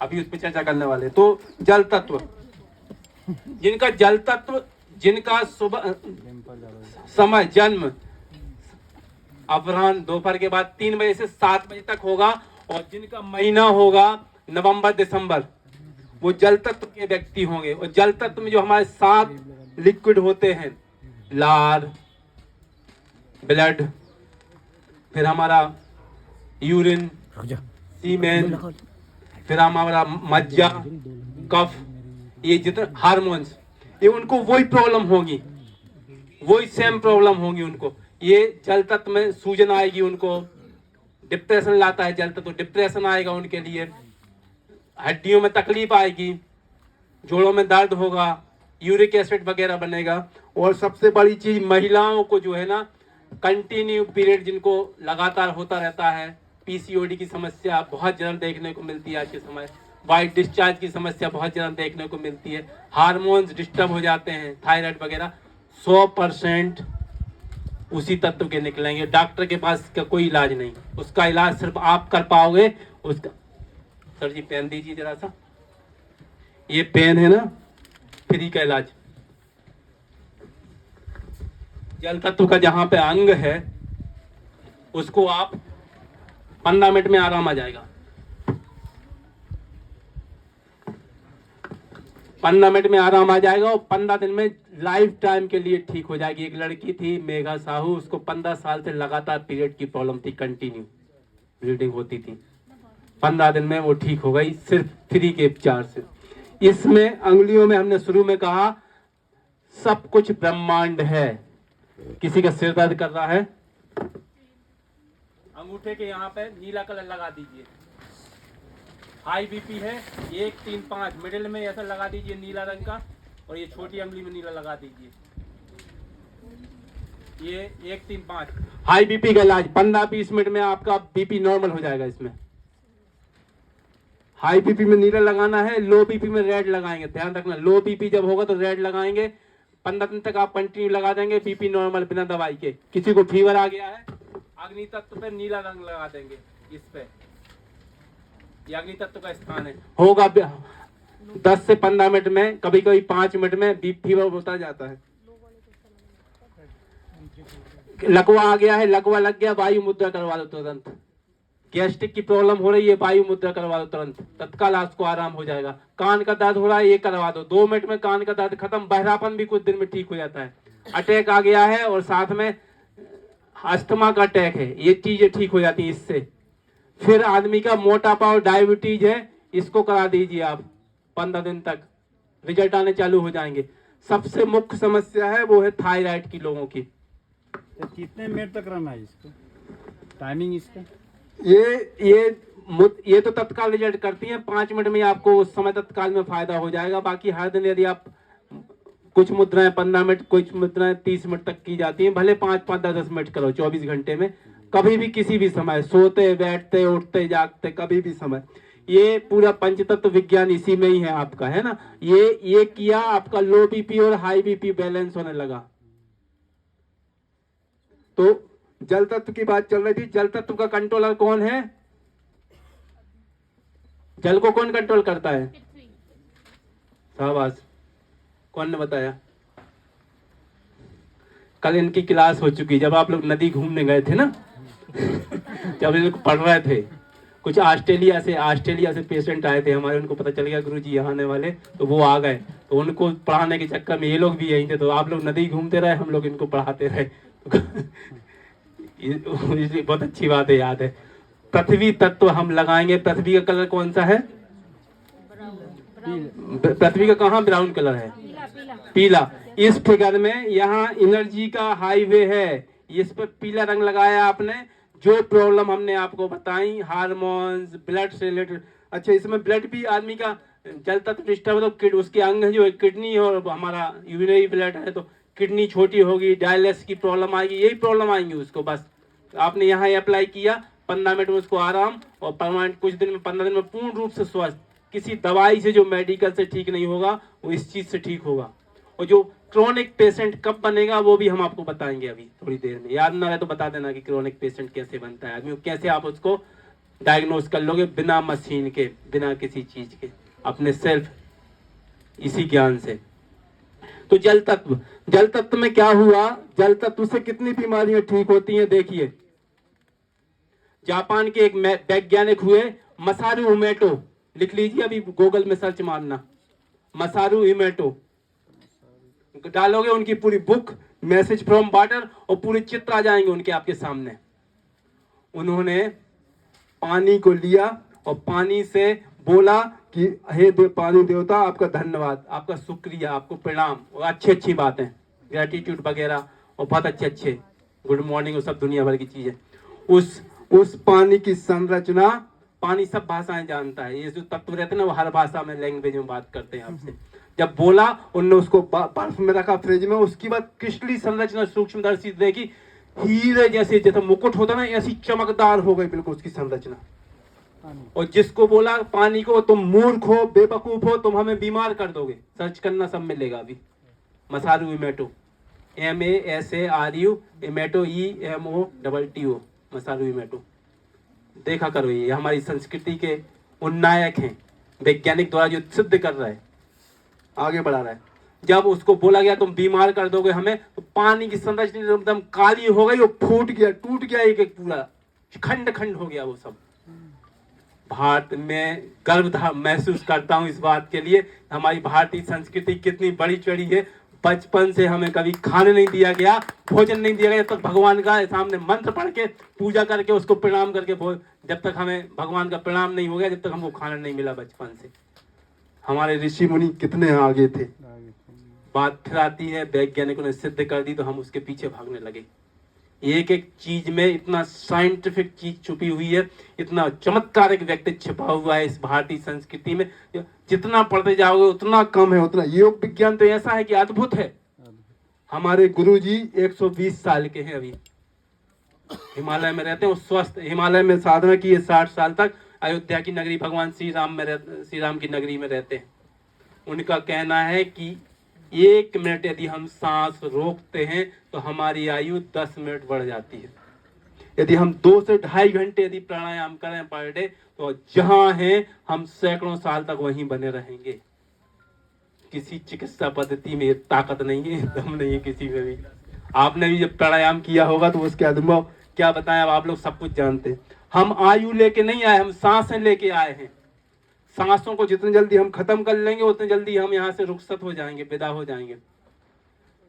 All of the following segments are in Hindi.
अभी उस पर चर्चा करने वाले। तो जल तत्व, जिनका जल तत्व, जिनका सुबह समय जन्म अपराह्न दोपहर के बाद 3 बजे से 7 बजे तक होगा, और जिनका महीना होगा नवंबर दिसंबर, वो जल तत्व के व्यक्ति होंगे। और जल तत्व में जो हमारे 7 लिक्विड होते हैं, लार, ब्लड, फिर हमारा यूरिन, सीमेन, फिर हमारा मज्जा, कफ, ये जितने हार्मोन्स, ये उनको वही प्रॉब्लम होगी, वही सेम प्रॉब्लम होगी उनको। ये जल तत्व में सूजन आएगी, उनको डिप्रेशन लाता है जल तत्व, डिप्रेशन आएगा उनके लिए, हड्डियों में तकलीफ आएगी, जोड़ों में दर्द होगा, यूरिक एसिड वगैरह बनेगा। और सबसे बड़ी चीज महिलाओं को जो है ना, कंटिन्यू पीरियड जिनको लगातार होता रहता है, पीसीओडी की समस्या बहुत ज्यादा देखने को मिलती है आज के समय, वाइट डिस्चार्ज की समस्या बहुत ज्यादा देखने को मिलती है, हार्मोन्स डिस्टर्ब हो जाते हैं, थायराइड वगैरह, 100% उसी तत्व के निकलेंगे। डॉक्टर के पास का कोई इलाज नहीं, उसका इलाज सिर्फ आप कर पाओगे। उसका सर जी पेन दीजिए जरा सा, ये पेन है ना, फ्री का इलाज। जल तत्व का जहां पे अंग है, उसको आप 15 मिनट में आराम आ जाएगा, 15 मिनट में आराम आ जाएगा, और 15 दिन में लाइफ टाइम के लिए ठीक हो जाएगी। एक लड़की थी मेघा साहू, उसको 15 साल से लगातार पीरियड की प्रॉब्लम थी, कंटिन्यू ब्लीडिंग होती थी, 15 दिन में वो ठीक हो गई, सिर्फ फ्री के उपचार से। इसमें अंगुलियों में हमने शुरू में कहा सब कुछ ब्रह्मांड है। किसी का सिर दर्द कर रहा है, अंगूठे के यहाँ पे नीला कलर लगा दीजिए। हाई बीपी है 1 3 5, मिडिल में ऐसा लगा दीजिए नीला रंग का, और ये छोटी अंगुली में नीला लगा दीजिए, ये 1 3 5 हाई बीपी का इलाज 15-20 मिनट में आपका बीपी नॉर्मल हो जाएगा। इसमें हाई बीपी में नीला लगाना है, लो बीपी में रेड लगाएंगे, ध्यान रखना। लो बीपी जब होगा तो रेड लगाएंगे, 15 दिन तक आप कंटिन्यू लगा देंगे, बीपी नॉर्मल बिना दवाई के। किसी को फीवर आ गया है, अग्नि तत्व पे नीला रंग लगा देंगे, इस पे, ये अग्नि तत्व का स्थान है, होगा 10 से 15 मिनट में, कभी कभी 5 मिनट में फीवर होता जाता है। लकवा आ गया है, लकवा लग गया, वायु मुद्रा करवा दो तुरंत। गैस्ट्रिक की प्रॉब्लम हो रही है, वायु मुद्रा करवा दो तुरंत, तत्काल आपको आराम हो जाएगा। कान का दर्द हो रहा है, ये करवा दो, 2 मिनट में कान का दर्द खत्म। बहरापन भी कुछ दिन में ठीक हो जाता है। अटैक आ गया है और साथ में अस्थमा का अटैक है, ये चीजें ठीक हो जाती है इससे। फिर आदमी का मोटापा और डायबिटीज है, इसको करा दीजिए आप, 15 दिन तक रिजल्ट आने चालू हो जाएंगे। सबसे मुख्य समस्या है वो है थायराइड की लोगों की। तो कितने मिनट तक रहना है इसको, टाइमिंग इसका? ये तो तत्काल रिजल्ट करती हैं, 5 मिनट में आपको उस समय तत्काल में फायदा हो जाएगा। बाकी हर दिन यदि आप कुछ मुद्राएं 15 मिनट, कुछ मुद्राएं 30 मिनट तक की जाती हैं, भले 5-5, 10-10 मिनट करो 24 घंटे में, कभी भी किसी भी समय, सोते बैठते उठते जागते कभी भी समय। ये पूरा पंचतत्व विज्ञान इसी में ही है आपका, है ना। ये किया, आपका लो बीपी और हाई बीपी बैलेंस होने लगा। तो जल तत्व की बात चल रही थी। जल तत्व का कंट्रोलर कौन है? जल को कौन कंट्रोल करता है? शाबाश, कौन ने बताया? कल इनकी क्लास हो चुकी, जब आप लोग नदी घूमने गए थे ना जब ये लोग पढ़ रहे थे, कुछ ऑस्ट्रेलिया से पेशेंट आए थे हमारे, उनको पता चल गया गुरुजी यहाँ आने वाले, तो वो आ गए। तो उनको पढ़ाने के चक्कर में ये लोग भी यहीं थे, तो आप लोग नदी घूमते रहे, हम लोग इनको पढ़ाते रहे बहुत अच्छी बात है, याद है। पृथ्वी तत्व हम लगाएंगे। पृथ्वी का कलर कौन सा है? पृथ्वी का कहाँ ब्राउन कलर है? पीला। इस फिगर में यहाँ एनर्जी का हाईवे है, इस पर पीला रंग लगाया आपने। जो प्रॉब्लम हमने आपको बताई, हार्मोन्स, ब्लड से रिलेटेड। अच्छा, इसमें ब्लड भी आदमी का जल तत्व डिस्टर्ब, तो उसके अंग जो है किडनी और हमारा यूरिनरी ब्लड है, तो किडनी छोटी होगी, डायलिसिस की प्रॉब्लम आएगी, यही प्रॉब्लम आएंगी उसको। बस आपने यहाँ अप्लाई किया, 15 मिनट में उसको आराम, और परमानेंट कुछ दिन में, 15 दिन में पूर्ण रूप से स्वस्थ। किसी दवाई से जो मेडिकल से ठीक नहीं होगा, वो इस चीज से ठीक होगा। और जो क्रोनिक पेशेंट कब बनेगा वो भी हम आपको बताएंगे अभी थोड़ी देर में। याद ना रहे तो बता देना कि क्रोनिक पेशेंट कैसे बनता है आदमी, कैसे आप उसको डायग्नोस कर लोगे बिना मशीन के, बिना किसी चीज के, अपने सेल्फ इसी ज्ञान से। तो जल तत्व में क्या हुआ, जल तत्व से कितनी बीमारियां ठीक होती हैं देखिए। जापान के एक वैज्ञानिक हुए मसारू इमोटो, लिख लीजिए अभी गूगल में सर्च मारना, मसारू इमोटो डालोगे उनकी पूरी बुक मैसेज फ्रॉम वाटर और पूरे चित्र आ जाएंगे उनके आपके सामने। उन्होंने पानी को लिया और पानी से बोला कि हे पानी देवता आपका धन्यवाद, आपका शुक्रिया, आपको प्रणाम, और अच्छी बातें, ग्रेटिट्यूड वगैरह और बहुत अच्छे गुड मॉर्निंग और सब दुनिया भर की चीजें। उस पानी की संरचना, पानी सब भाषाएं जानता है, ये जो तत्व रहते हैं ना वो हर भाषा में लैंग्वेज में बात करते हैं आपसे। जब बोला उनने उसको बर्फ में रखा फ्रिज में, उसकी बाद क्रिस्टली संरचना सूक्ष्मदर्शी देखी, हीरे जैसे मुकुट होता ना ऐसी चमकदार हो गई बिल्कुल उसकी संरचना। और जिसको बोला पानी को तुम मूर्ख हो, बेवकूफ हो, तुम हमें बीमार कर दोगे, सर्च करना सब मिलेगा अभी। मसारू इमोटो, MASARU इमोटो, EMOTTO, मसारू इमोटो, देखा करो। ये हमारी संस्कृति के उन्नायक हैं, वैज्ञानिक द्वारा जो सिद्ध कर रहा है, आगे बढ़ा रहा है। जब उसको बोला गया तुम बीमार कर दोगे हमें, तो पानी की संरचना एकदम काली हो गई और फूट गया, टूट गया, एक पूरा खंड खंड हो गया वो सब। भारत में गर्व महसूस करता हूँ इस बात के लिए, हमारी भारतीय संस्कृति कितनी बड़ी चढ़ी है। बचपन से हमें कभी खाने नहीं दिया गया, भोजन नहीं दिया गया, जब तक भगवान का सामने मंत्र पढ़ के पूजा करके उसको प्रणाम करके, जब तक हमें भगवान का प्रणाम नहीं हो गया, जब तक हमको खाना नहीं मिला बचपन से। हमारे ऋषि मुनि कितने आगे थे। बात फिर आती है वैज्ञानिकों ने सिद्ध कर दी तो हम उसके पीछे भागने लगे। एक एक चीज में इतना साइंटिफिक चीज छुपी हुई है, इतना चमत्कारिक व्यक्ति छिपा हुआ है इस भारतीय संस्कृति में। जितना पढ़ते जाओगे उतना कम है, उतना। योग विज्ञान तो ऐसा है कि अद्भुत है। हमारे गुरुजी 120 साल के हैं, अभी हिमालय में रहते हैं, स्वस्थ, हिमालय में साधना की है 60 साल तक, अयोध्या की नगरी भगवान श्री राम की नगरी में रहते हैं। उनका कहना है कि 1 मिनट यदि हम सांस रोकते हैं तो हमारी आयु 10 मिनट बढ़ जाती है। यदि हम 2 से 2.5 घंटे यदि प्राणायाम करें पर डे, तो जहां हैं हम सैकड़ों साल तक वहीं बने रहेंगे। किसी चिकित्सा पद्धति में ताकत नहीं है, दम नहीं है किसी में भी। आपने भी जब प्राणायाम किया होगा तो उसके अनुभव क्या बताएं, अब आप लोग सब कुछ जानते हैं। हम आयु लेके नहीं आए, हम सांसें लेके आए हैं। सांसों को जितनी जल्दी हम खत्म कर लेंगे उतनी जल्दी हम यहाँ से रुखसत हो जाएंगे, विदा हो जाएंगे।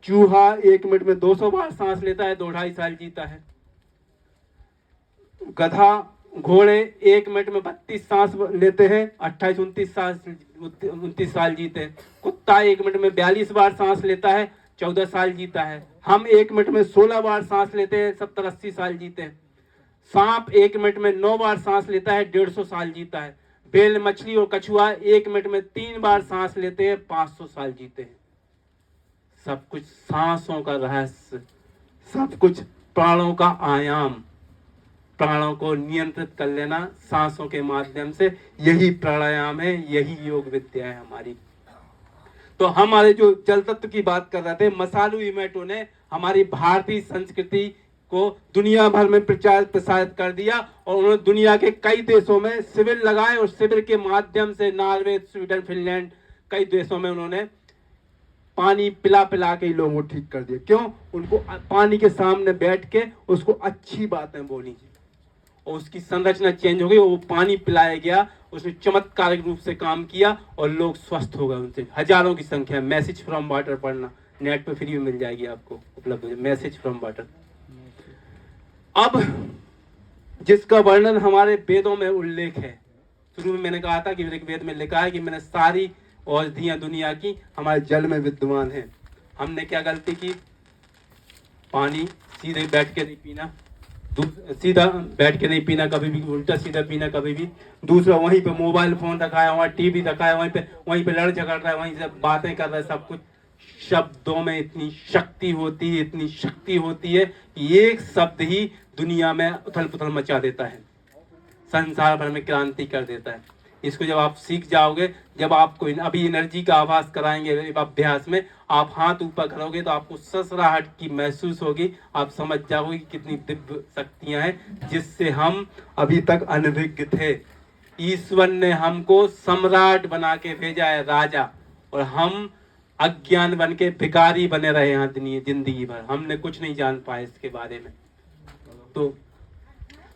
चूहा 1 मिनट में 200 बार सांस लेता है, 2-2.5 साल जीता है। गधा, घोड़े 1 मिनट में 32 सांस लेते हैं, 28-29 साल जीते हैं। कुत्ता 1 मिनट में 42 बार सांस लेता है, 14 साल जीता है। हम 1 मिनट में 16 बार सांस लेते हैं, 70-80 साल जीते हैं। सांप 1 मिनट में 9 बार सांस लेता है, 150 साल जीता है। बेल, मछली और कछुआ 1 मिनट में 3 बार सांस लेते हैं, 500 साल जीते हैं। सब कुछ सांसों का रहस्य, सब कुछ प्राणों का आयाम, प्राणों को नियंत्रित कर लेना सांसों के माध्यम से, यही प्राणायाम है, यही योग विद्या है हमारी। तो हमारे जो जल तत्व की बात कर रहे थे, मसारू इमोटो ने हमारी भारतीय संस्कृति को दुनिया भर में प्रचार प्रसारित कर दिया और उन्होंने दुनिया के कई देशों में शिविर लगाए और शिविर के माध्यम से नॉर्वे, स्वीडन, फिनलैंड, कई देशों में उन्होंने पानी पिला पिला के ही लोगों को ठीक कर दिया। क्यों? उनको पानी के सामने बैठ के उसको अच्छी बातें बोली और उसकी संरचना चेंज हो गई। वो पानी पिलाया गया, उसने चमत्कारिक रूप से काम किया और लोग स्वस्थ हो गए उनसे, हजारों की संख्या। मैसेज फ्रॉम वाटर पढ़ना, नेट पे फ्री में मिल जाएगी आपको, उपलब्ध है मैसेज फ्रॉम वाटर। अब जिसका वर्णन हमारे वेदों में उल्लेख है, शुरू में मैंने कहा था कि ऋग्वेद में लिखा है कि मैंने सारी औषधियां दुनिया की हमारे जल में विद्यमान है। हमने क्या गलती की? पानी सीधे बैठ के नहीं पीना, सीधा बैठ के नहीं पीना कभी भी, उल्टा सीधा पीना कभी भी। दूसरा, वहीं पे मोबाइल फोन रखा है, वहाँ टीवी रखा है, वहीं पे लड़ झगड़ रहा है, वहीं से बातें कर रहा है। सब कुछ शब्दों में इतनी शक्ति होती है, इतनी शक्ति होती है कि एक शब्द ही दुनिया में उथल पुथल मचा देता है, संसार भर में क्रांति कर देता है। इसको जब आप सीख जाओगे, जब आपको अभी एनर्जी का आभास कराएंगे अभ्यास में, आप हाथ ऊपर करोगे तो आपको ससराहट की महसूस होगी, आप समझ जाओगे कि कितनी दिव्य शक्तियां हैं जिससे हम अभी तक अनभिज्ञ थे। ईश्वर ने हमको सम्राट बना के भेजा है, राजा, और हम अज्ञान बन के भिखारी बने रहे यहाँ जिंदगी भर, हमने कुछ नहीं जान पाए इसके बारे में। तो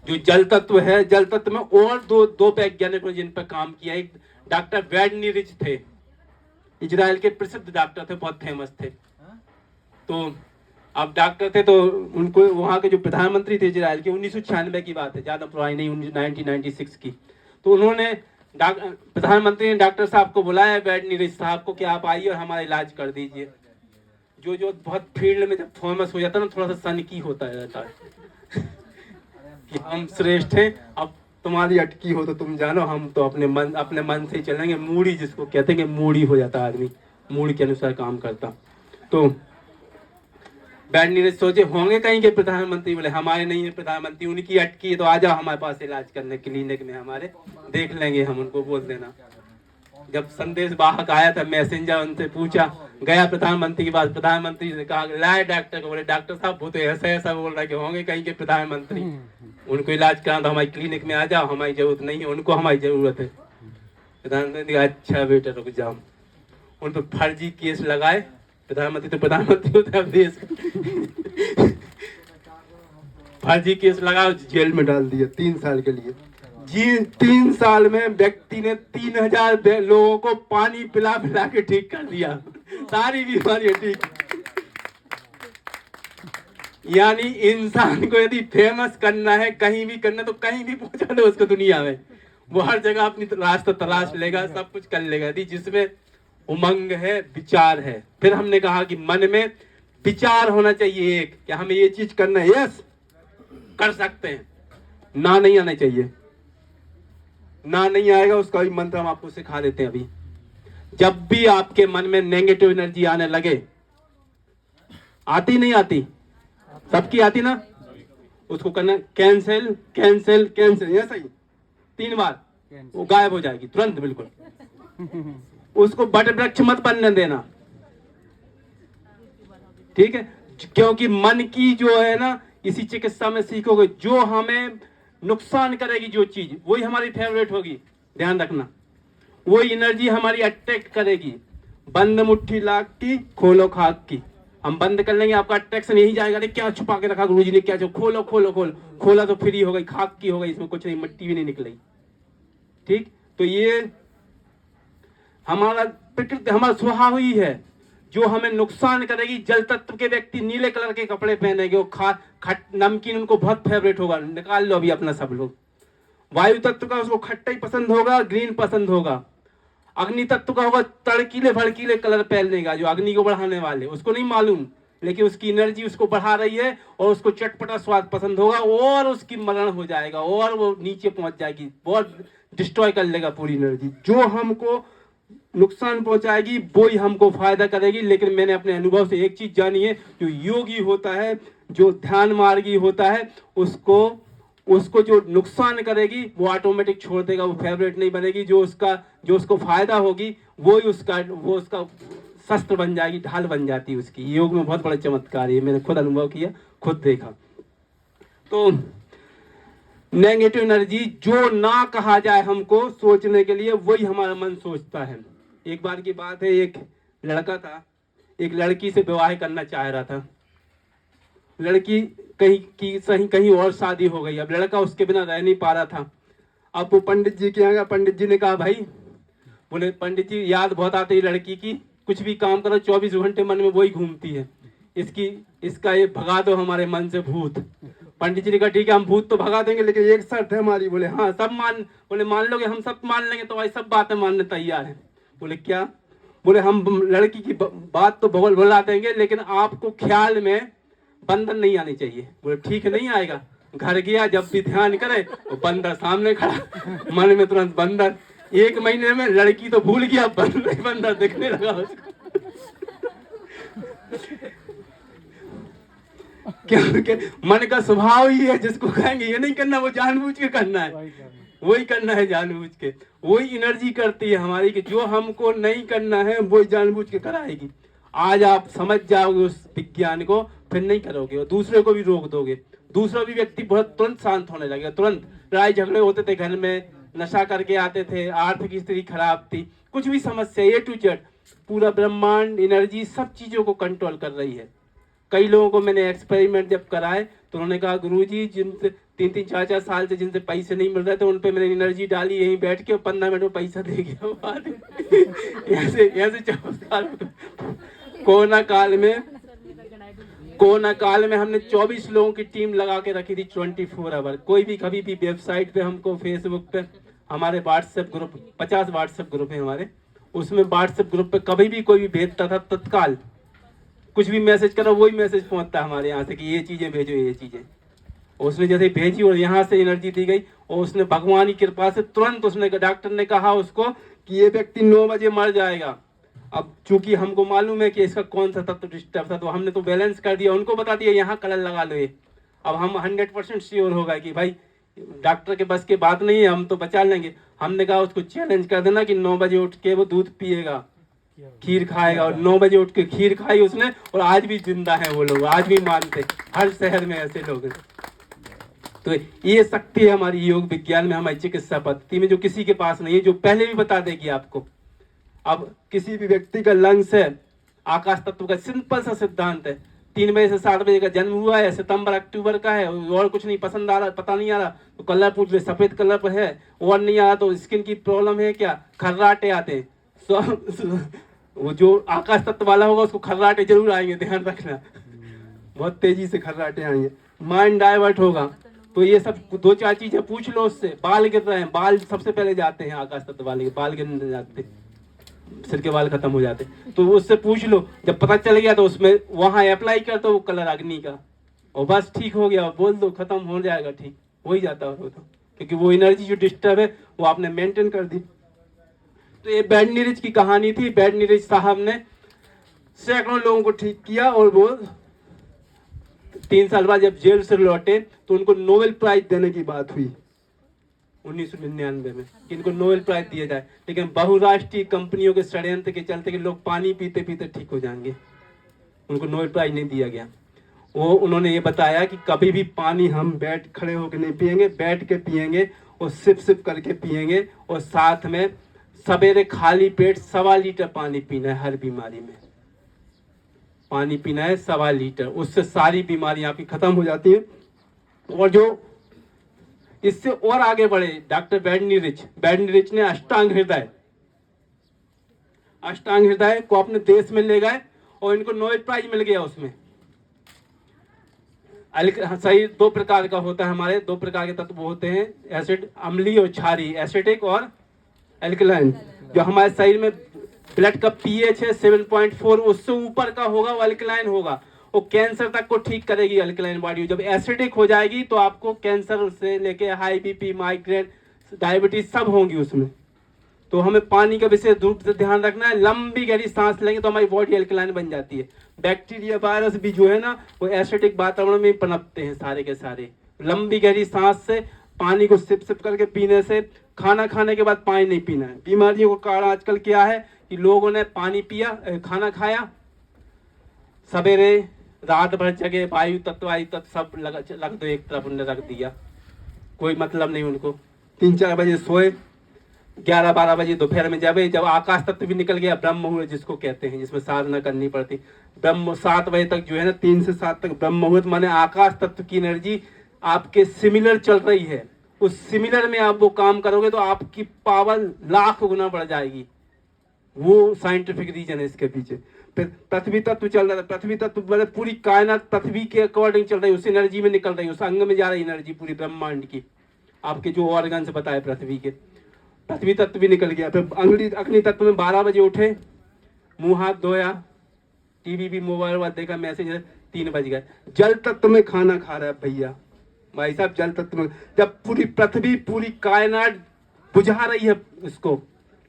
जो जल तत्व है, जल तत्व में और दो वैज्ञानिकों ने जिन पर काम किया, एक डॉक्टर वेडनिरिच थे, इजराइल के प्रसिद्ध डॉक्टर थे, बहुत फेमस थे। तो अब डॉक्टर थे तो उनको वहां के जो प्रधानमंत्री थे इजराइल के, 1996 की बात है, ज्यादा पुरानी नहीं, 1996 की। तो उन्होंने प्रधानमंत्री ने डॉक्टर साहब को बुलाया, वेडनिरिच साहब को, कि आप आइए और हमारा इलाज कर दीजिए। जो बहुत फील्ड में जब फेमस हो जाता है ना, थोड़ा सा सनकी होता रहता है कि हम श्रेष्ठ हैं, अब तुम्हारी अटकी हो तो तुम जानो, हम तो अपने मन से ही चलेंगे। मूडी जिसको कहते हैं कि मूडी हो जाता आदमी, मूड के अनुसार काम करता। तो वेडनिरिच सोचे होंगे कहीं के प्रधानमंत्री, बोले हमारे नहीं है प्रधानमंत्री, उनकी अटकी है तो आ जाओ हमारे पास इलाज करने, क्लिनिक में हमारे, देख लेंगे हम, उनको बोल देना। जब संदेश वाहक आया था, मैसेंजर, उनसे पूछा, गया प्रधानमंत्री के पास, प्रधानमंत्री ने कहा लाए डॉक्टर को, बोले डॉक्टर साहब वो तो ऐसा बोल रहा है कि होंगे कहीं के प्रधानमंत्री, उनको इलाज कराना तो हमारी क्लिनिक में आ जाओ, हमारी जरूरत नहीं है, उनको हमारी जरूरत है। प्रधानमंत्री ने कहा अच्छा बेटा रुक जाओ, उन पर फर्जी केस लगाए। प्रधानमंत्री तो प्रधानमंत्री होता है देश का, फर्जी केस लगा, जेल में डाल दिया 3 साल के लिए। जी 3 साल में व्यक्ति ने 3000 लोगों को पानी पिला पिला के ठीक कर दिया, सारी बीमारियां ठीक। यानी इंसान को यदि फेमस करना है, कहीं भी करना, तो कहीं भी पहुंचा दो उसको दुनिया में, वो हर जगह अपनी रास्ता तलाश लेगा, सब कुछ कर लेगा, यदि जिसमें उमंग है, विचार है। फिर हमने कहा कि मन में विचार होना चाहिए एक, कि हमें ये चीज करना है, यस कर सकते हैं, ना नहीं आना चाहिए। ना नहीं आएगा उसका भी मंत्र हम आपको सिखा देते हैं अभी। जब भी आपके मन में नेगेटिव एनर्जी आने लगे, आती नहीं आती, सबकी आती ना, उसको करना कैंसिल कैंसिल कैंसिल, ऐसा ही 3 बार, वो गायब हो जाएगी तुरंत बिल्कुल। उसको बट वृक्ष मत बनने देना, ठीक है, क्योंकि मन की जो है ना, इसी चिकित्सा में सीखोगे, जो हमें नुकसान करेगी जो चीज, वही हमारी फेवरेट होगी, ध्यान रखना, वही एनर्जी हमारी अट्रैक्ट करेगी। बंद मुट्ठी लाख की, खोलो खाक की, हम बंद कर लेंगे, आपका अट्रैक्शन यही जाएगा, अरे क्या छुपा के रखा गुरुजी ने, क्या जो खोलो खोलो खोलो, खोला तो फ्री हो गई, खाक की हो गई, इसमें कुछ नहीं, मिट्टी भी नहीं निकली, ठीक। तो ये हमारा प्रकृति, हमारा स्वभाव ही है, जो हमें नुकसान करेगी। जल तत्व के व्यक्ति नीले कलर के कपड़े पहनेंगे, वो नमकीन उनको बहुत फेवरेट होगा, निकाल लो अभी अपना सब लोग। वायु तत्व का उसको खट्टा ही पसंद होगा, ग्रीन पसंद होगा। अग्नि तत्व का होगा तड़कीले भड़कीले कलर पहनने का, जो अग्नि को बढ़ाने वाले, उसको नहीं मालूम, लेकिन उसकी एनर्जी उसको बढ़ा रही है, और उसको चटपटा स्वाद पसंद होगा, और उसकी मरण हो जाएगा, और वो नीचे पहुंच जाएगी, बहुत डिस्ट्रॉय कर लेगा पूरी एनर्जी। जो हमको नुकसान पहुंचाएगी वो ही हमको फायदा करेगी। लेकिन मैंने अपने अनुभव से एक चीज जानी है, जो योगी होता है, जो ध्यान मार्गी होता है, उसको जो नुकसान करेगी वो ऑटोमेटिक छोड़ देगा, वो फेवरेट नहीं बनेगी। जो उसको फायदा होगी वो उसका शस्त्र बन जाएगी, ढाल बन जाती है उसकी। योग में बहुत बड़ा चमत्कार है, मैंने खुद अनुभव किया, खुद देखा। तो नेगेटिव एनर्जी जो ना कहा जाए हमको सोचने के लिए, वही हमारा मन सोचता है। एक बार की बात है, एक लड़का था, एक लड़की से विवाह करना चाह रहा था। लड़की कहीं और शादी हो गई, अब लड़का उसके बिना रह नहीं पा रहा था। अब वो पंडित जी के यहाँ गया, पंडित जी ने कहा भाई, बोले पंडित जी याद बहुत आती है लड़की की, कुछ भी काम करो 24 घंटे मन में वही घूमती है, इसका ये भगा दो हमारे मन से भूत। पंडित जी ने कहा ठीक है, हम भूत तो भगा देंगे, लेकिन एक शर्त है हमारी। बोले हाँ, सब मान लोगे, हम सब मान लेंगे, तो भाई सब बातें मानने तैयार है। बोले क्या? बोले हम लड़की की बात तो भुला देंगे, लेकिन आपको ख्याल में बंदर नहीं आनी चाहिए। बोले ठीक है, नहीं आएगा। घर गया, जब भी ध्यान करे तो बंदर सामने खड़ा, मन में तुरंत बंदर। 1 महीने में लड़की तो भूल गया, बंदर दिखने लगा उसको। क्योंकि मन का स्वभाव ही है, जिसको कहेंगे ये नहीं करना, वो जानबूझ के करना है। वही करना है जानबूझ के, वही एनर्जी करती है हमारी कि जो हमको नहीं करना है वही जानबूझ के कराएगी। आज आप समझ जाओगे उस विज्ञान को, फिर नहीं करोगे और दूसरे को भी रोक दोगे। दूसरा भी व्यक्ति बहुत तुरंत शांत होने लगेगा। तुरंत लड़ाई झगड़े होते थे घर में, नशा करके आते थे, आर्थिक स्थिति खराब थी, कुछ भी समस्या A to Z, पूरा ब्रह्मांड एनर्जी सब चीजों को कंट्रोल कर रही है। कई लोगों को मैंने एक्सपेरिमेंट जब कराए तो उन्होंने कहा गुरुजी जिनसे 3-3 4-4 साल से जिनसे पैसे नहीं मिल रहे थे उन पे मैंने एनर्जी डाली, यहीं बैठ के 15 मिनट में पैसा दे गया। ऐसे चमत्कार। कोरोना काल में हमने 24 लोगों की टीम लगा के रखी थी 24 आवर। कोई भी कभी भी वेबसाइट पे हमको, फेसबुक पे, हमारे व्हाट्सएप ग्रुप 50 व्हाट्सएप ग्रुप है हमारे, उसमें व्हाट्सएप ग्रुप पे कभी भी कोई भी भेजता था, तत्काल कुछ भी मैसेज करो वही मैसेज पहुंचता हमारे यहाँ से कि ये चीजें भेजो, ये चीजें। उसने जैसे भेजी और यहाँ से एनर्जी दी गई और उसने भगवान की कृपा से तुरंत उसने, डॉक्टर ने कहा उसको कि ये व्यक्ति 9 बजे मर जाएगा। अब चूंकि हमको मालूम है कि इसका कौन सा तत्व डिस्टर्ब था तो हमने तो बैलेंस कर दिया, उनको बता दिया यहाँ कलर लगा लो ये। अब हम 100% श्योर हो गए कि भाई डॉक्टर के बस की बात नहीं है, हम तो बचा लेंगे। हमने कहा उसको चैलेंज कर देना कि 9 बजे उठ के वो दूध पिएगा, खीर खाएगा, और 9 बजे उठ के खीर खाई उसने और आज भी जिंदा है वो लोग, आज भी मानते, हर शहर में ऐसे लोग हैं। तो ये शक्ति है हमारी योग विज्ञान में, हमारी चिकित्सा पद्धति में, जो किसी के पास नहीं है, जो पहले भी बता देगी आपको। अब किसी भी व्यक्ति का लंग्स है, आकाश तत्व का सिंपल सा सिद्धांत है, 3 बजे से 7 बजे का जन्म हुआ है, सितंबर अक्टूबर का है, और कुछ नहीं पसंद आ रहा, पता नहीं आ रहा तो कलर पूछ ले, सफेद कलर पर है, और नहीं आ रहा तो स्किन की प्रॉब्लम है क्या, खर्राटे आते हैं। वो जो आकाश तत्व वाला होगा उसको खर्राटे जरूर आएंगे, ध्यान रखना, बहुत तेजी से खर्राटे आएंगे। माइंड डाइवर्ट होगा तो ये सब 2-4 चीजें पूछ लो उससे। बाल गिर रहे हैं, बाल सबसे पहले जाते हैं, आकाश तत्व वाले के बाल गिरने जाते, सिर के बाल खत्म हो जाते, तो उससे पूछ लो। जब पता चल गया तो उसमें वहां अप्लाई कर दो वो कलर अग्नि का, और बस ठीक हो गया, बोल दो खत्म हो जाएगा, ठीक हो ही जाता है वो तो, क्योंकि वो एनर्जी जो डिस्टर्ब है वो आपने मेंटेन कर दी। तो ये बैड नीरज की कहानी थी। बैड नीरज साहब ने सैकड़ों लोगों को ठीक किया और वो 3 साल बाद जब जेल से लौटे तो उनको नोबेल प्राइज देने की बात हुई 1999 में कि इनको नोबेल प्राइज दिया जाए, लेकिन बहुराष्ट्रीय कंपनियों के षड्यंत्र के चलते कि लोग पानी पीते पीते ठीक हो जाएंगे, उनको नोबेल प्राइज नहीं दिया गया। वो उन्होंने ये बताया कि कभी भी पानी हम खड़े होकर नहीं पिएंगे, बैठ के पिएंगे और सिप सिप करके पिएंगे, और साथ में सवेरे खाली पेट 1.25 लीटर पानी पीना है। हर बीमारी में पानी पीना है 1.25 लीटर, उससे सारी बीमारियां आपकी खत्म हो जाती हैं। और जो इससे और आगे बढ़े डॉक्टर बैड नीरज ने अष्टांग हृदय को अपने देश में ले गए और इनको नोबेल प्राइज मिल गया उसमें। सही 2 प्रकार का होता है, हमारे 2 प्रकार के तत्व होते हैं, एसिड अम्लीय और क्षारीय, एसिडिक और एल्कलाइन। जो हमारे शरीर में ब्लड का पीएच है 7.4, उससे ऊपर का होगा वो अल्कलाइन होगा, वो कैंसर तक को ठीक करेगी अल्कलाइन बॉडी। जब एसिडिक हो जाएगी तो आपको कैंसर से लेके हाई बीपी, माइग्रेन, डायबिटीज सब होंगी उसमें। तो हमें पानी का विशेष रूप से ध्यान रखना है। लंबी गहरी सांस लेंगे तो हमारी बॉडी अल्कलाइन बन जाती है। बैक्टीरिया वायरस भी जो है ना वो एसिडिक वातावरण में पनपते हैं सारे के सारे। लंबी गहरी सांस से, पानी को सिप सिप करके पीने से, खाना खाने के बाद पानी नहीं पीना है। बीमारियों का कारण आजकल क्या है कि लोगों ने पानी पिया, खाना खाया, सवेरे रात भर जगह, वायु तत्व सब लग दो एक तरफ, उन्हें रख दिया, कोई मतलब नहीं उनको। 3-4 बजे सोए, 11-12 बजे दोपहर में जब आकाश तत्व भी निकल गया, ब्रह्म मुहूर्त जिसको कहते हैं, जिसमें साधना करनी पड़ती, ब्रह्म 7 बजे तक जो है ना, 3 से 7 तक ब्रह्म मुहूर्त, माने आकाश तत्व की एनर्जी आपके सिमिलर चल रही है। उस सिमिलर में आप वो काम करोगे तो आपकी पावर लाख गुना बढ़ जाएगी। वो साइंटिफिक रीजन है इसके पीछे। फिर पृथ्वी तत्व चल रहा है, पृथ्वी तत्व मतलब पूरी कायनात पृथ्वी के अकॉर्डिंग चल रही है, उस एनर्जी में निकल रही है, उस अंग में जा रही एनर्जी पूरी ब्रह्मांड की। आपके जो ऑर्गन्स बताए पृथ्वी के, पृथ्वी तत्व भी निकल गया। फिर अग्नि तत्व में 12 बजे उठे, मुंह हाथ धोया, टीवी भी मोबाइल देखा, मैसेज 3 बज गए। जल तत्व में खाना खा रहा है भैया, भाई साहब, जल तत्व में जब पूरी पृथ्वी, पूरी कायनात बुझा रही है, इसको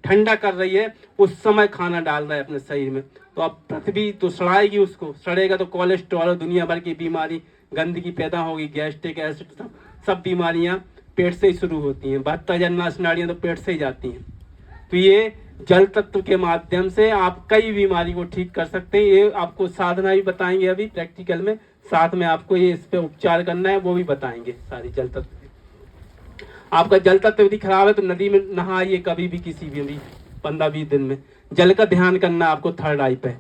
ठंडा कर रही है, उस समय खाना डाल रहा है अपने शरीर में। तो अब पृथ्वी तो सड़ाएगी, उसको सड़ेगा तो कोलेस्ट्रॉल, दुनिया भर की बीमारी, गंदगी पैदा होगी, गैस्ट्रिक एसिड, सब बीमारियां पेट से ही शुरू होती हैं। 72,000 नाश नाड़ियाँ तो पेट से ही जाती हैं। तो ये जल तत्व के माध्यम से आप कई बीमारी को ठीक कर सकते हैं। ये आपको साधना भी बताएंगे अभी प्रैक्टिकल में, साथ में आपको ये इस पे उपचार करना है वो भी बताएंगे सारी जल तत्व। आपका जल तत्व यदि खराब है तो नदी में नहाइए कभी भी, किसी भी 15-20 दिन में। जल का ध्यान करना है आपको, थर्ड आई पे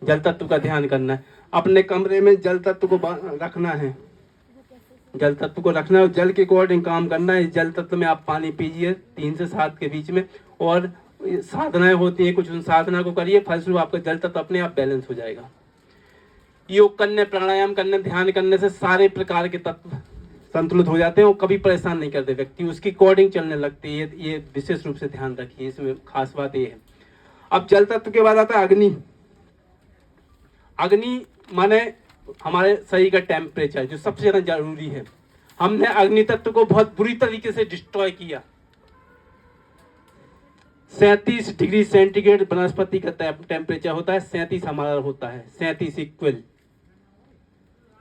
जल तत्व का ध्यान करना है। अपने कमरे में जल तत्व को रखना है, जल तत्व को रखना है और जल के अकॉर्डिंग काम करना है। जल तत्व में आप पानी पीजिए 3 से 7 के बीच में, और साधनाएं होती हैं कुछ, उन साधना को करिए, फलस्वरूप आपका जल तत्व अपने आप बैलेंस हो जाएगा। योग करने, प्राणायाम करने, ध्यान करने से सारे प्रकार के तत्व संतुलित हो जाते हैं और कभी परेशान नहीं करते व्यक्ति, उसकी अकॉर्डिंग चलने लगती है। ये विशेष रूप से ध्यान रखिए, इसमें खास बात ये है। अब जल तत्व के बाद आता है अग्नि। अग्नि माने हमारे शरीर का टेम्परेचर जो सबसे ज्यादा जरूरी है। हमने अग्नि तत्व को बहुत बुरी तरीके से डिस्ट्रॉय किया। 37 डिग्री सेंटीग्रेड वनस्पति का टेम्परेचर होता है, 37 हमारा होता है, 37 इक्वल,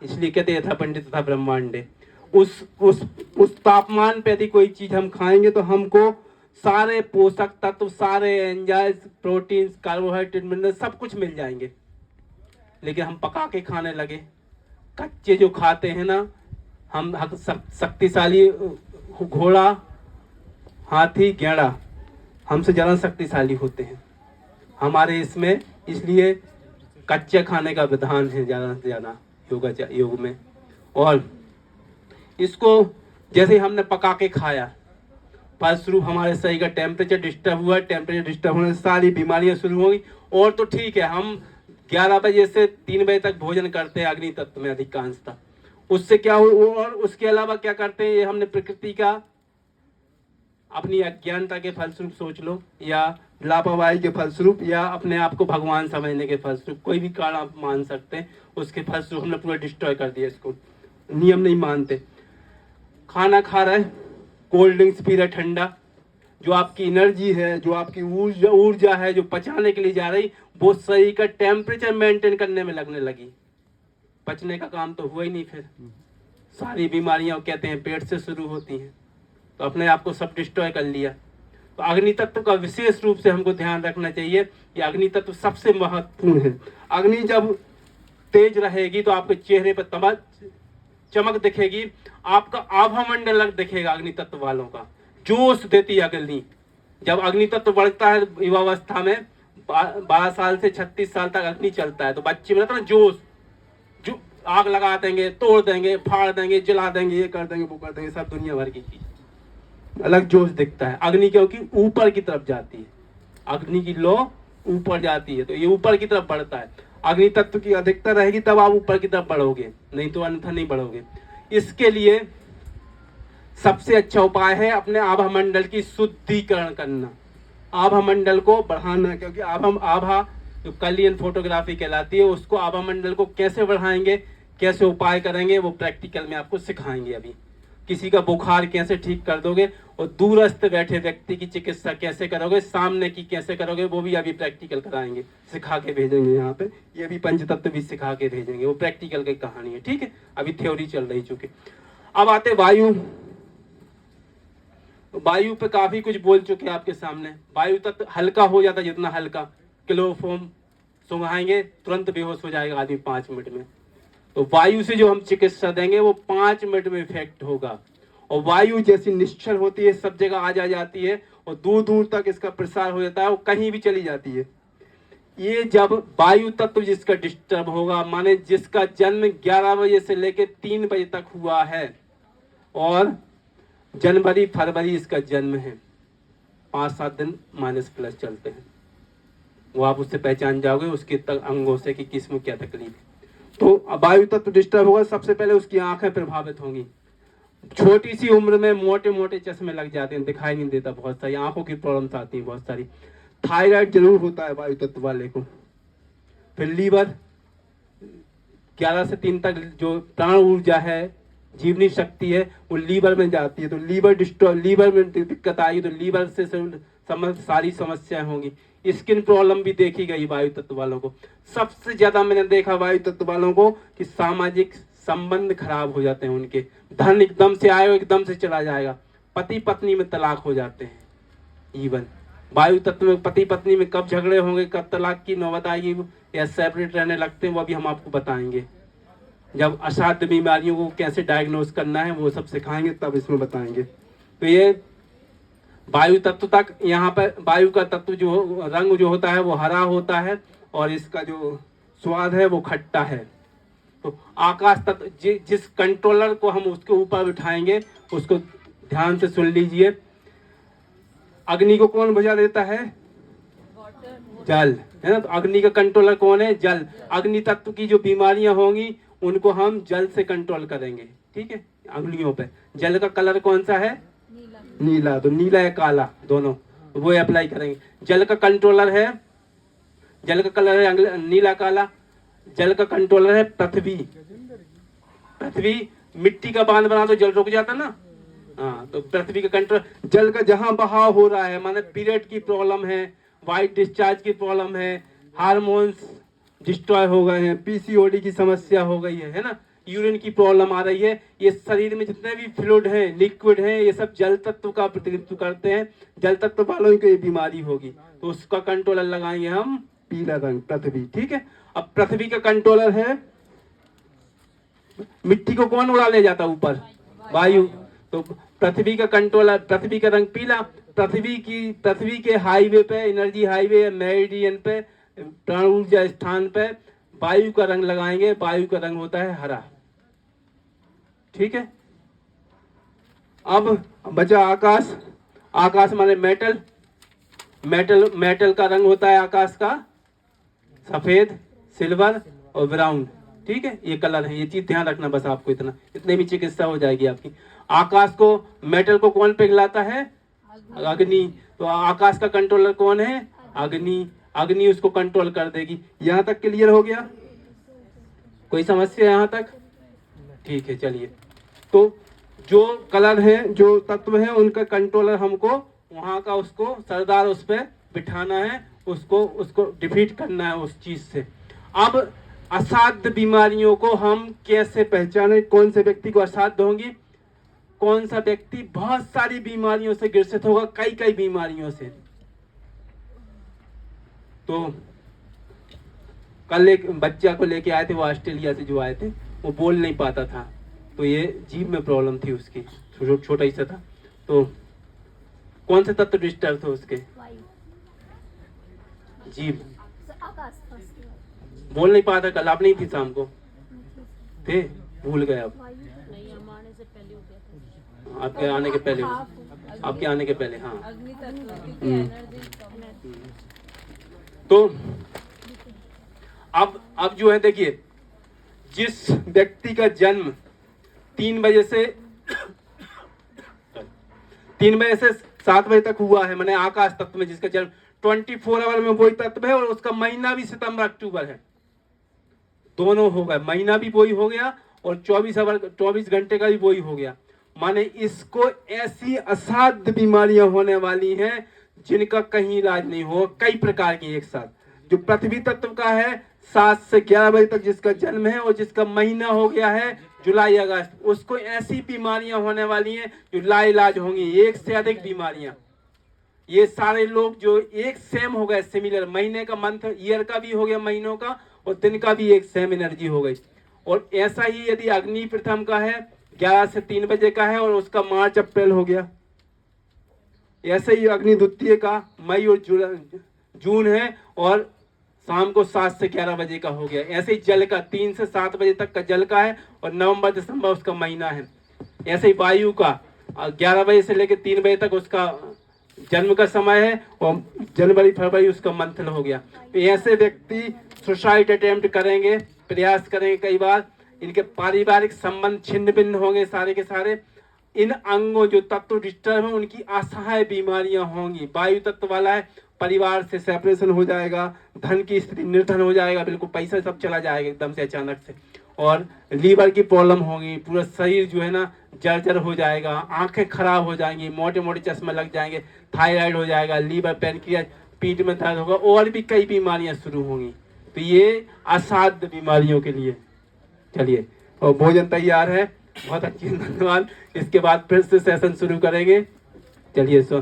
इसलिए कहते हैं यथा पंडित तथा ब्रह्मांडे। उस तापमान पे यदि कोई चीज हम खाएंगे तो हमको सारे पोषक तत्व, सारे एंजाइम्स, प्रोटीन, कार्बोहाइड्रेट, मिनरल सब कुछ मिल जाएंगे। लेकिन हम पका के खाने लगे, कच्चे जो खाते हैं ना हम, शक्तिशाली घोड़ा, हाथी, गैंडा हमसे ज्यादा शक्तिशाली होते हैं हमारे इसमें, इसलिए कच्चे खाने का विधान है ज्यादा से ज्यादा योग में। और इसको जैसे हमने पका के खाया, फलस्वरूप हमारे शरीर का टेम्परेचर डिस्टर्ब हुआ, टेम्परेचर डिस्टर्ब होने से सारी बीमारियां शुरू हो गई। और तो ठीक है, हम 11 बजे से 3 बजे तक भोजन करते हैं अग्नि तत्व में अधिकांशतः, उससे क्या हो, और उसके अलावा क्या करते हैं, ये हमने प्रकृति का अपनी अज्ञानता के फलस्वरूप सोच लो, या लापरवाही के फलस्वरूप, या अपने आप को भगवान समझने के फलस्वरूप, कोई भी कारण आप मान सकते हैं, उसके फलस्वरूप हमने पूरा डिस्ट्रॉय कर दिया इसको। नियम नहीं मानते, खाना खा रहे, कोल्ड ड्रिंक्स पी रहे ठंडा, जो आपकी एनर्जी है, जो आपकी ऊर्जा है जो पचाने के लिए जा रही, वो शरीर का टेम्परेचर मेंटेन करने में लगने लगी। पचने का काम तो हुआ ही नहीं, फिर सारी बीमारियां कहते हैं पेट से शुरू होती हैं, तो अपने आप को सब डिस्ट्रॉय कर लिया। तो अग्नि तत्व का विशेष रूप से हमको ध्यान रखना चाहिए कि अग्नि तत्व सबसे महत्वपूर्ण है। अग्नि जब तेज रहेगी तो आपके चेहरे पर चमक दिखेगी, आपका आभा मंडल अलग दिखेगा। अग्नि तत्व वालों का जोश देती है अग्नि। जब अग्नि तत्व बढ़ता है युवावस्था में, 12 साल से 36 साल तक अग्नि चलता है, तो बच्चे में रहता है ना जोश, जो आग लगा देंगे, तोड़ देंगे, फाड़ देंगे, जला देंगे, ये कर देंगे, वो कर देंगे, सब दुनिया भर की चीज, अलग जोश दिखता है। अग्नि क्योंकि ऊपर की तरफ जाती है, अग्नि की लौ ऊपर जाती है, तो ये ऊपर की तरफ बढ़ता है। अग्नि तत्व की अधिकता रहेगी तब आप ऊपर की तरफ बढ़ोगे, नहीं तो अन्यथा नहीं बढ़ोगे। इसके लिए सबसे अच्छा उपाय है अपने आभा मंडल की शुद्धिकरण करना, आभा मंडल को बढ़ाना, क्योंकि आभा जो कलियन फोटोग्राफी कहलाती है, उसको आभा मंडल को कैसे बढ़ाएंगे, कैसे उपाय करेंगे, वो प्रैक्टिकल में आपको सिखाएंगे। अभी किसी का बुखार कैसे ठीक कर दोगे, और दूरस्थ बैठे व्यक्ति की चिकित्सा कैसे करोगे, सामने की कैसे करोगे, वो भी अभी प्रैक्टिकल कराएंगे, सिखा के भेजेंगे। यहाँ पे ये भी पंचतत्व भी सिखा के भेजेंगे, वो प्रैक्टिकल की कहानी है, ठीक है। अभी थ्योरी चल रही चुकी। अब आते वायु। वायु पे काफी कुछ बोल चुके आपके सामने। वायु तत्व हल्का हो जाता, जितना हल्का, क्लोरोफॉर्म सुंघाएंगे तुरंत बेहोश हो जाएगा आदमी 5 मिनट में। तो वायु से जो हम चिकित्सा देंगे वो 5 मिनट में इफेक्ट होगा। और वायु जैसी निश्चल होती है, सब जगह आ जाती है, और दूर दूर तक इसका प्रसार हो जाता है, वो कहीं भी चली जाती है। ये जब वायु तत्व जिसका डिस्टर्ब होगा, माने जिसका जन्म 11 बजे से लेकर 3 बजे तक हुआ है, और जनवरी फरवरी इसका जन्म है, 5-7 दिन माइनस प्लस चलते हैं, वो आप उससे पहचान जाओगे उसके अंगों से कि किसमें क्या तकलीफ है। तो वायु तत्व डिस्टर्ब होगा, सबसे पहले उसकी आंखें प्रभावित होंगी। छोटी सी उम्र में मोटे मोटे चश्मे लग जाते हैं, दिखाई नहीं देता, बहुत सारी आंखों की प्रॉब्लम्स आती हैं, बहुत सारी। थायराइड जरूर होता है वायु तत्व वाले को। फिर लीवर, 11 से 3 तक जो प्राण ऊर्जा है, जीवनी शक्ति है, वो लीवर में जाती है, तो लीवर में दिक्कत आई तो लीवर से सारी समस्याएं होंगी। स्किन प्रॉब्लम भी देखी गई वायु तत्व वालों को। सबसे ज्यादा मैंने देखा वायु तत्व वालों को कि सामाजिक संबंध खराब हो जाते हैं उनके, धन एकदम से आएगा एकदम से चला जाएगा, पति पत्नी में तलाक हो जाते हैं। इवन वायु तत्व में पति पत्नी में कब झगड़े होंगे, कब तलाक की नौबत आएगी या सेपरेट रहने लगते हैं, वो भी हम आपको बताएंगे। जब असाध्य बीमारियों को कैसे डायग्नोस करना है वो सब सिखाएंगे, तब इसमें बताएंगे। तो ये वायु तत्व तक, यहाँ पर वायु का तत्व जो रंग जो होता है वो हरा होता है और इसका जो स्वाद है वो खट्टा है। तो आकाश तत्व जिस कंट्रोलर को हम उसके ऊपर बिठाएंगे उसको ध्यान से सुन लीजिए। अग्नि को कौन बुझा देता है? जल, है ना। तो अग्नि का कंट्रोलर कौन है? जल। अग्नि तत्व की जो बीमारियां होंगी उनको हम जल से कंट्रोल करेंगे, ठीक है। अंगुलियों पे जल का कलर कौन सा है? नीला। तो नीला या काला दोनों वो अप्लाई करेंगे। जल का कंट्रोलर है, जल का कलर है नीला काला। जल का कंट्रोलर है पृथ्वी। पृथ्वी मिट्टी का बांध बना तो जल रुक जाता ना, हाँ। तो पृथ्वी का कंट्रोल, जल का जहां बहाव हो रहा है, माने पीरियड की प्रॉब्लम है, वाइट डिस्चार्ज की प्रॉब्लम है, हार्मोन्स डिस्ट्रॉय हो गए हैं, पीसीओडी की समस्या हो गई है ना, यूरिन की प्रॉब्लम आ रही है, ये शरीर में जितने भी फ्लूइड हैं, लिक्विड हैं, ये सब जल तत्व का प्रतिनिधित्व करते हैं। जल तत्व वालों को ये बीमारी होगी तो उसका कंट्रोलर लगाएंगे हम पीला रंग, पृथ्वी, ठीक है। अब पृथ्वी का कंट्रोलर है, मिट्टी को कौन उड़ा ले जाता ऊपर? वायु। तो पृथ्वी का कंट्रोलर, पृथ्वी का रंग पीला। पृथ्वी के हाईवे पे, एनर्जी हाईवे या मेरिडियन पे, प्राण ऊर्जा स्थान पे वायु का रंग लगाएंगे। वायु का रंग होता है हरा, ठीक है। अब बचा आकाश। आकाश माने मेटल। मेटल का रंग होता है आकाश का सफेद, सिल्वर और ब्राउन, ठीक है। ये कलर है, ये चीज ध्यान रखना बस आपको, इतने भी चिकित्सा हो जाएगी आपकी। आकाश को, मेटल को कौन पिघलाता है? अग्नि। तो आकाश का कंट्रोलर कौन है? अग्नि। अग्नि उसको कंट्रोल कर देगी। यहाँ तक क्लियर हो गया? कोई समस्या यहाँ तक? ठीक है, चलिए। तो जो कलर है, जो तत्व है, उनका कंट्रोलर हमको वहां का उसको सरदार उस पर बिठाना है, उसको डिफीट करना है उस चीज से। अब असाध्य बीमारियों को हम कैसे पहचाने? कौन से व्यक्ति को असाध्य होंगी, कौन सा व्यक्ति बहुत सारी बीमारियों से ग्रसित होगा, कई बीमारियों से। तो कल एक बच्चा को लेके आए थे, वो ऑस्ट्रेलिया से जो आए थे, वो बोल नहीं पाता था, तो ये जीभ में प्रॉब्लम थी उसकी, छोटा ही सा था। तो कौन से तत्व डिस्टर्ब थे उसके? जीभ। बोल नहीं पाता। कल आप नहीं थी, शाम को थे, भूल गए आप। आपके आने के पहले, आपके आने के पहले, हाँ। तो अब जो है देखिए, जिस व्यक्ति का जन्म 3 बजे से 7 बजे तक हुआ है, माने आकाश तत्व में जिसका जन्म 24 आवर में वही तत्व है और उसका महीना भी सितंबर अक्टूबर है, दोनों हो गए। महीना भी वही हो गया और 24 घंटे का भी वही हो गया। माने इसको ऐसी असाध्य बीमारियां होने वाली हैं जिनका कहीं इलाज नहीं हो, कई प्रकार की एक साथ। जो पृथ्वी तत्व का है 7 से 11 बजे तक जिसका जन्म है और जिसका महीना हो गया है जुलाई अगस्त, उसको ऐसी बीमारियां होने वाली हैं जो लाइलाज होंगी, 1 से अधिक बीमारियां। ये सारे लोग जो एक सेम हो गए, सिमिलर, महीने का, मंथ, ईयर का भी हो गया, महीनों का, और दिन का भी एक सेम एनर्जी हो गई। और ऐसा ही यदि अग्नि प्रथम का है 11 से 3 बजे का है और उसका मार्च अप्रैल हो गया, ऐसे ही अग्नि द्वितीय का मई और जून है और शाम को 7 से 11 बजे का हो गया। ऐसे ही जल का 3 से 7 बजे तक का जल का है और नवंबर दिसंबर उसका महीना है। ऐसे ही वायु का 11 बजे से लेकर 3 बजे तक उसका जन्म का समय है और जनवरी फरवरी उसका मंथन हो गया। तो ऐसे व्यक्ति सुसाइड अटेम्प्ट करेंगे, प्रयास करेंगे कई बार, इनके पारिवारिक संबंध छिन्न भिन्न होंगे सारे के सारे। इन अंगों जो तत्व डिस्टर्ब है उनकी असहाय बीमारियां होंगी। वायु तत्व वाला है, परिवार से सेपरेशन हो जाएगा, धन की स्थिति निर्धन हो जाएगा, बिल्कुल पैसा सब चला जाएगा एकदम से अचानक से, और लीवर की प्रॉब्लम होगी, पूरा शरीर जो है ना जर्जर हो जाएगा, आंखें खराब हो जाएंगी, मोटे मोटे चश्मे लग जाएंगे, थायराइड हो जाएगा, लीवर, पैनक्रियाज, पीठ में दर्द होगा, और भी कई बीमारियां शुरू होंगी। तो ये असाध्य बीमारियों के लिए। चलिए, और भोजन तैयार है। बहुत अच्छी, धन्यवाद। इसके बाद फिर से सेशन शुरू करेंगे। चलिए सो